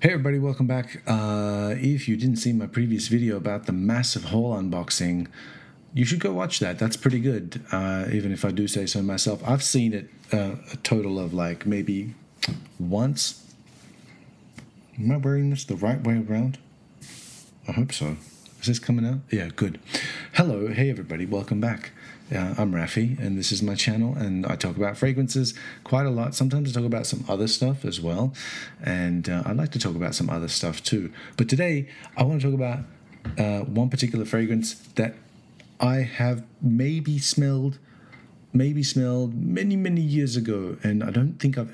Hey everybody, welcome back. If you didn't see my previous video about the massive haul unboxing, you should go watch that. That's pretty good, even if I do say so myself. I've seen it a total of like maybe once. Am I wearing this the right way around? I hope so. Is this coming out? Yeah, good. Hello, hey everybody, welcome back. I'm Rafi, and this is my channel, and I talk about fragrances quite a lot. Sometimes I talk about some other stuff as well, and I'd like to talk about some other stuff too. But today, I want to talk about one particular fragrance that I have maybe smelled many, many years ago, and I don't think I've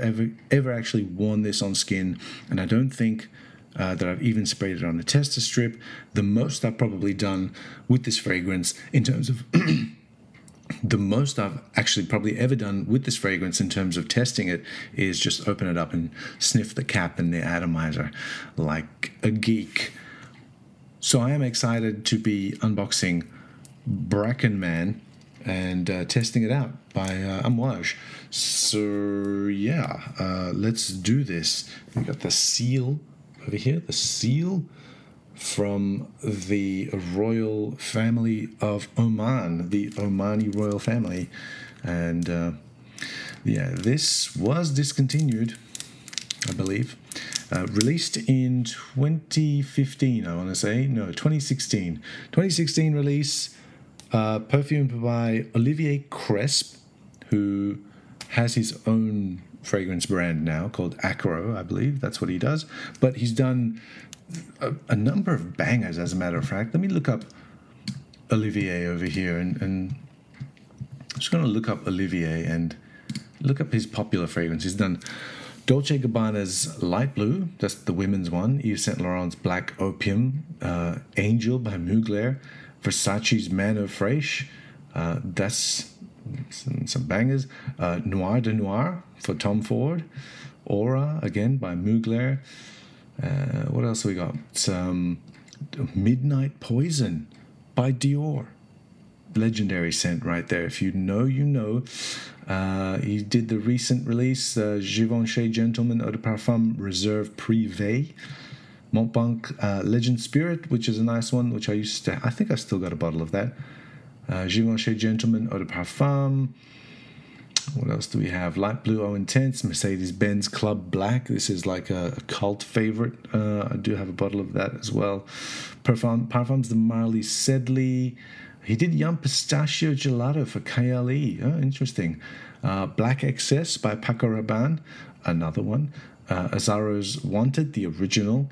ever actually worn this on skin, and I don't think that I've even sprayed it on a tester strip. The most I've probably done with this fragrance in terms of the most I've actually probably ever done with this fragrance in terms of testing it is just open it up and sniff the cap and the atomizer like a geek. So I am excited to be unboxing Bracken Man and testing it out by Amouage. So yeah, let's do this. We got the seal over here, the seal from the royal family of Oman, the Omani royal family. And yeah, this was discontinued, I believe. Released in 2015, I want to say. No, 2016. 2016 release, perfumed by Olivier Cresp, who has his own fragrance brand now called Acro, I believe. That's what he does. But he's done a number of bangers, as a matter of fact. Let me look up Olivier over here, and I'm just going to look up Olivier and look up his popular fragrance. He's done Dolce & Gabbana's Light Blue, that's the women's one, Yves Saint Laurent's Black Opium, Angel by Mugler, Versace's Man of Fraiche, that's some bangers, Noir de Noir for Tom Ford, Aura, again, by Mugler. What else we got? Some Midnight Poison by Dior. Legendary scent right there. If you know, you know. He did the recent release, Givenchy Gentleman Eau de Parfum Reserve Privé. Montblanc Legend Spirit, which is a nice one, which I think I still got a bottle of that. Givenchy Gentleman Eau de Parfum. What else do we have? Light Blue Eau Intense, Mercedes-Benz Club Black. This is like a cult favorite. I do have a bottle of that as well. Parfums de Marley Sedley. He did Yum Pistachio Gelato for KLE. Oh, interesting. Black Excess by Paco Rabanne. Another one. Azaro's Wanted, the original.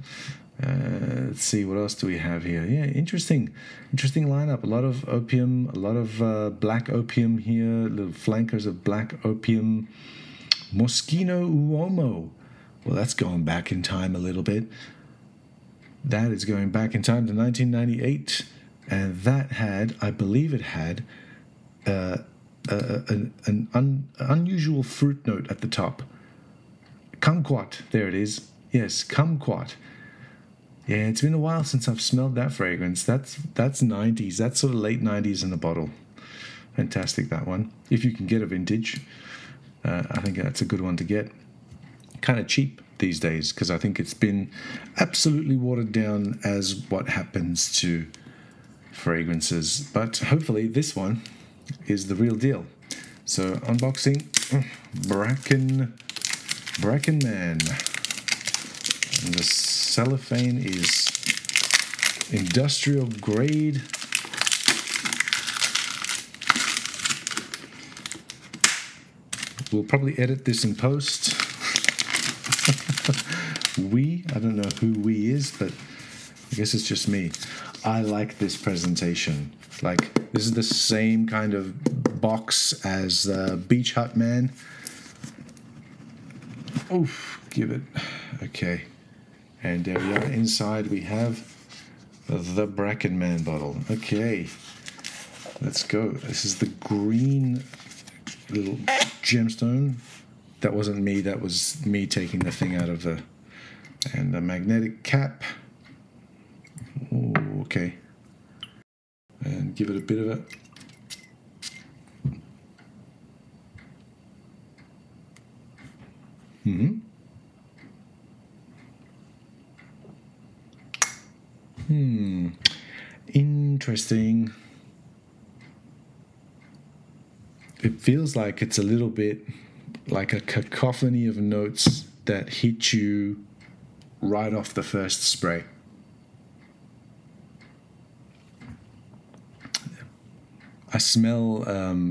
Let's see, what else do we have here? Yeah, interesting lineup. A lot of opium, a lot of black opium here, little flankers of black opium. Moschino Uomo. Well, that's going back in time a little bit. That is going back in time to 1998. And that had, I believe it had, an unusual fruit note at the top. Kumquat, there it is. Yes, kumquat. Yeah, it's been a while since I've smelled that fragrance. That's 90s. That's sort of late 90s in the bottle. Fantastic, that one. If you can get a vintage, I think that's a good one to get. Kind of cheap these days, because I think it's been absolutely watered down as what happens to fragrances. But hopefully this one is the real deal. So unboxing Bracken Man. And the cellophane is industrial grade. We'll probably edit this in post. I don't know who we is, but I guess it's just me. I like this presentation. Like, this is the same kind of box as Beach Hut Man. Oof, give it. Okay. And there we are. Inside we have the Bracken Man bottle. Okay, let's go. This is the green little gemstone. That wasn't me. That was me taking the thing out of the... And the magnetic cap. Ooh, okay. And give it a bit of a... Interesting. It feels like it's a little bit like a cacophony of notes that hit you right off the first spray. I smell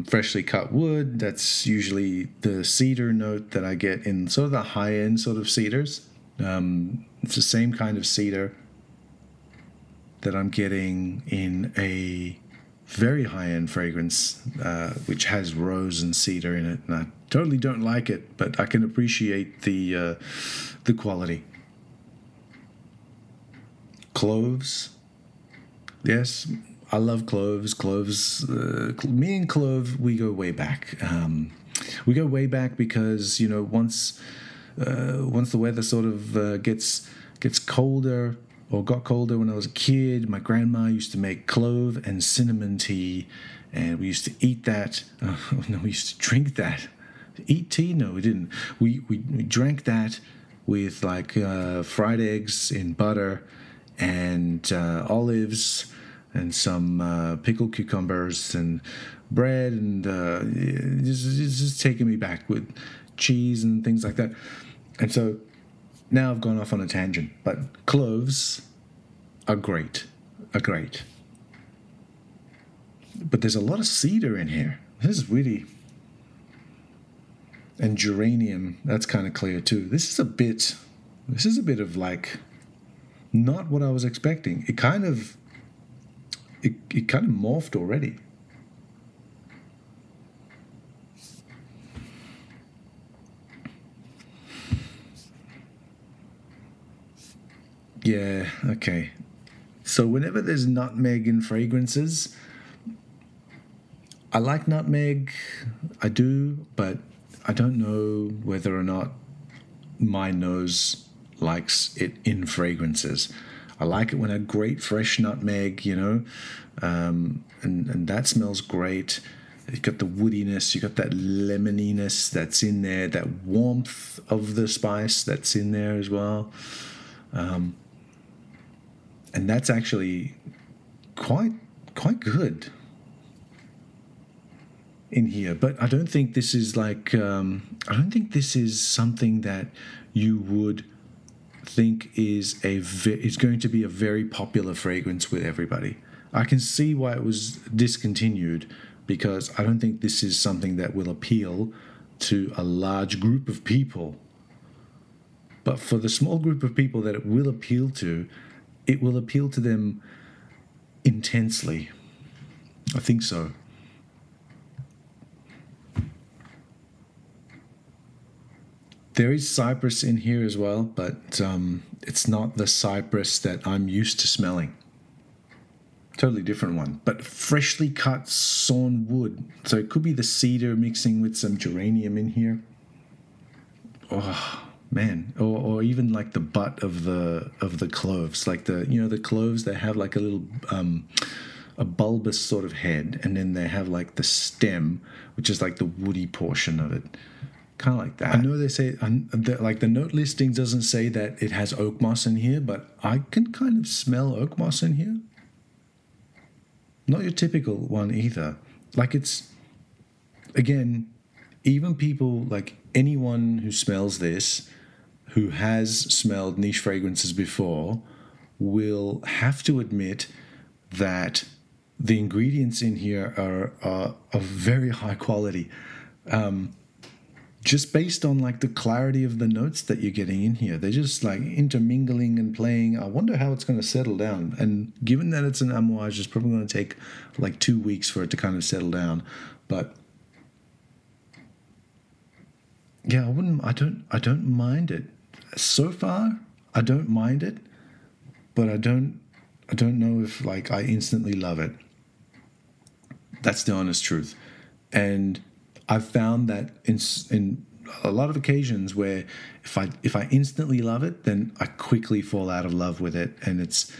freshly cut wood. That's usually the cedar note that I get in sort of the high-end sort of cedars. It's the same kind of cedar that I'm getting in a very high-end fragrance, which has rose and cedar in it. And I totally don't like it, but I can appreciate the quality. Cloves. Yes, I love cloves. Cloves, me and clove, we go way back. We go way back because, you know, once the weather sort of gets colder, or got colder when I was a kid, my grandma used to make clove and cinnamon tea, and we used to eat that. No, we used to drink that. Eat tea? No, we didn't. We drank that with like fried eggs in butter and olives and some pickled cucumbers and bread, and it's just taking me back with cheese and things like that. And so now I've gone off on a tangent, but cloves are great. But there's a lot of cedar in here. This is really... And geranium, that's kind of clear too. This is a bit of like not what I was expecting. It kind of morphed already. Yeah, okay. So whenever there's nutmeg in fragrances, I like nutmeg, I do, but I don't know whether or not my nose likes it in fragrances. I like it when I grate fresh nutmeg, you know, and that smells great. You've got the woodiness, you've got that lemoniness that's in there, that warmth of the spice that's in there as well. And that's actually quite good in here. But I don't think this is like I don't think this is something that you would think is it's going to be a very popular fragrance with everybody. I can see why it was discontinued, because I don't think this is something that will appeal to a large group of people. But for the small group of people that it will appeal to, it will appeal to them intensely. I think so. There is cypress in here as well, but it's not the cypress that I'm used to smelling. Totally different one, but freshly cut sawn wood. So it could be the cedar mixing with some geranium in here. Oh man, or even like the butt of the cloves, like the cloves, they have like a little a bulbous sort of head, and then they have like the stem, which is like the woody portion of it. Kind of like that. I know they say, like the note listing doesn't say that it has oak moss in here, but I can kind of smell oak moss in here. Not your typical one either. Like it's, again, even people, like anyone who smells this, who has smelled niche fragrances before, will have to admit that the ingredients in here are of very high quality. Just based on like the clarity of the notes that you're getting in here. They're just like intermingling and playing. I wonder how it's going to settle down. And given that it's an Amouage, it's probably going to take like 2 weeks for it to kind of settle down. But yeah, I don't mind it. So far, I don't mind it, but I don't know if like I instantly love it. That's the honest truth. And I've found that in a lot of occasions where if I instantly love it, then I quickly fall out of love with it, and it's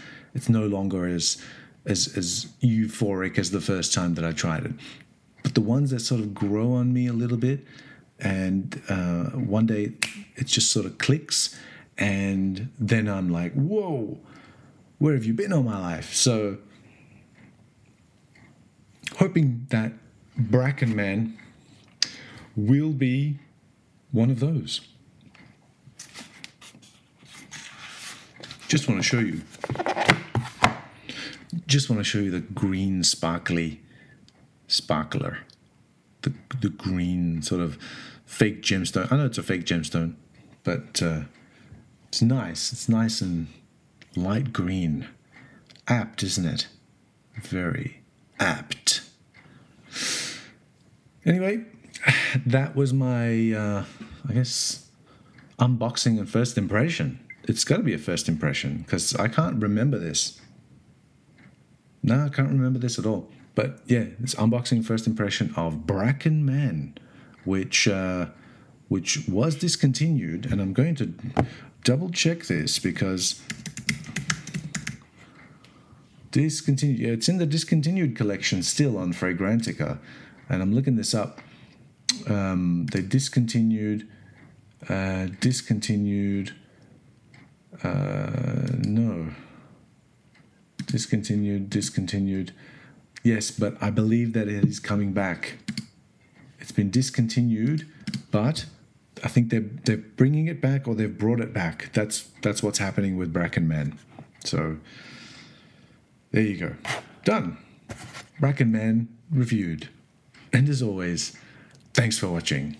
no longer as euphoric as the first time that I tried it. But the ones that sort of grow on me a little bit, and one day it just sort of clicks, and then I'm like, whoa, where have you been all my life? So, hoping that Bracken Man will be one of those. Just want to show you. Just want to show you the green sparkler. The green sort of fake gemstone. I know it's a fake gemstone, but it's nice. It's nice and light green. Apt, isn't it? Very apt. Anyway, that was my, I guess, unboxing and first impression. It's got to be a first impression because I can't remember this. No, I can't remember this at all. But yeah, it's unboxing first impression of Bracken Man, which was discontinued, and I'm going to double check this because discontinued. Yeah, it's in the discontinued collection still on Fragrantica, and I'm looking this up. They discontinued. No. Discontinued. Yes, but I believe that it is coming back. It's been discontinued, but I think they're bringing it back or they've brought it back. That's what's happening with Bracken Man. So there you go. Done. Bracken Man reviewed. And as always, thanks for watching.